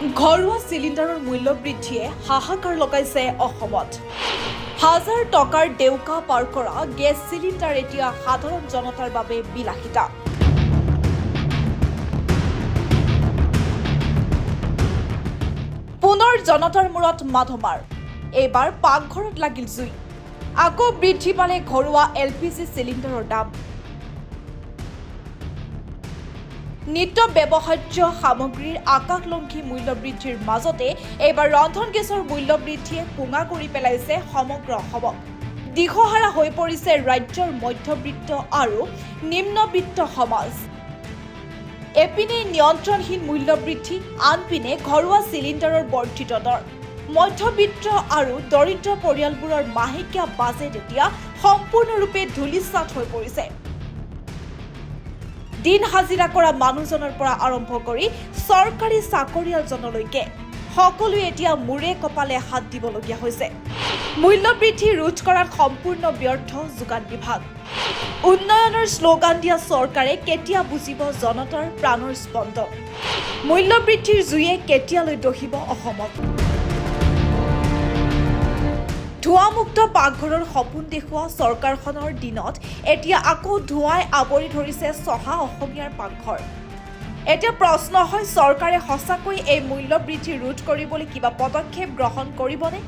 ঘৰুৱা চিলিণ্ডাৰৰ মূল্য বৃদ্ধিয়ে হাহাকাৰ লগাইছে অসমত। হাজাৰ টকাৰ ডেউকা পাৰ কৰা গেছ চিলিণ্ডাৰ এতিয়া সাধাৰণ জনতাৰ বাবে বিলাসিতা। পুনৰ জনতাৰ মূৰত মাধমাৰ, এইবাৰ পাকঘৰত লাগিল জুই। আকৌ বৃদ্ধি পালে ঘৰুৱা LPG চিলিণ্ডাৰৰ দাম। নিত্য ব্যৱহাৰ্য সামগ্ৰীৰ আকাশলংঘী মূল্য বৃদ্ধিৰ মাজতে এইবাৰ ৰন্ধন গেছৰ মূল্য বৃদ্ধিয়ে পুঙা কৰি পেলাইছে সমগ্ৰ অসমক। দিশহাৰা হৈ পৰিছে ৰাজ্যৰ মধ্যবিত্ত আৰু নিম্নবিত্ত সমাজ। এপিনে নিয়ন্ত্ৰণহীন মূল্য বৃদ্ধি, আনপিনে ঘৰুৱা চিলিণ্ডাৰৰ বৰ্ধিত দৰ। মধ্যবিত্ত আৰু দৰিদ্ৰ পৰিয়ালবোৰৰ মাহেকীয়া বাজেট এতিয়া সম্পূৰ্ণৰূপে ধূলিসাৎ হৈ পৰিছে। দিন হাজিৰা কৰা মানুহজনৰ পৰা আৰম্ভ কৰি চৰকাৰী চাকৰিয়ালজনলৈকে সকলোৱে এতিয়া মূৰে কপালে হাত দিবলগীয়া হৈছে। মূল্য বৃদ্ধি ৰোধ কৰাত সম্পূৰ্ণ ব্যৰ্থ যোগান বিভাগ। উন্নয়নৰ শ্লোগান দিয়া চৰকাৰে কেতিয়া বুজিব জনতাৰ প্ৰাণৰ স্পন্দন? মূল্য বৃদ্ধিৰ জুয়ে কেতিয়ালৈ দহিব অসমত? ধোঁৱামুক্ত পাকঘৰৰ সপোন দেখুওৱা চৰকাৰখনৰ দিনত এতিয়া আকৌ ধোঁৱাই আৱৰি ধৰিছে চহা অসমীয়াৰ পাকঘৰ। এতিয়া প্ৰশ্ন হয়, চৰকাৰে সঁচাকৈ এই মূল্য বৃদ্ধি ৰোধ কৰিবলৈ কিবা পদক্ষেপ গ্ৰহণ কৰিবনে?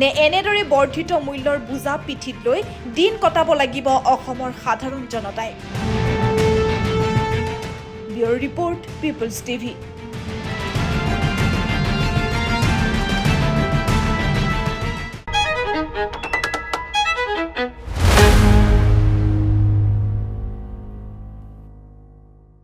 নে এনেদৰে বৰ্ধিত মূল্যৰ বোজা পিঠিত লৈ দিন কটাব লাগিব অসমৰ সাধাৰণ জনতাই? Bureau report, peoples TV.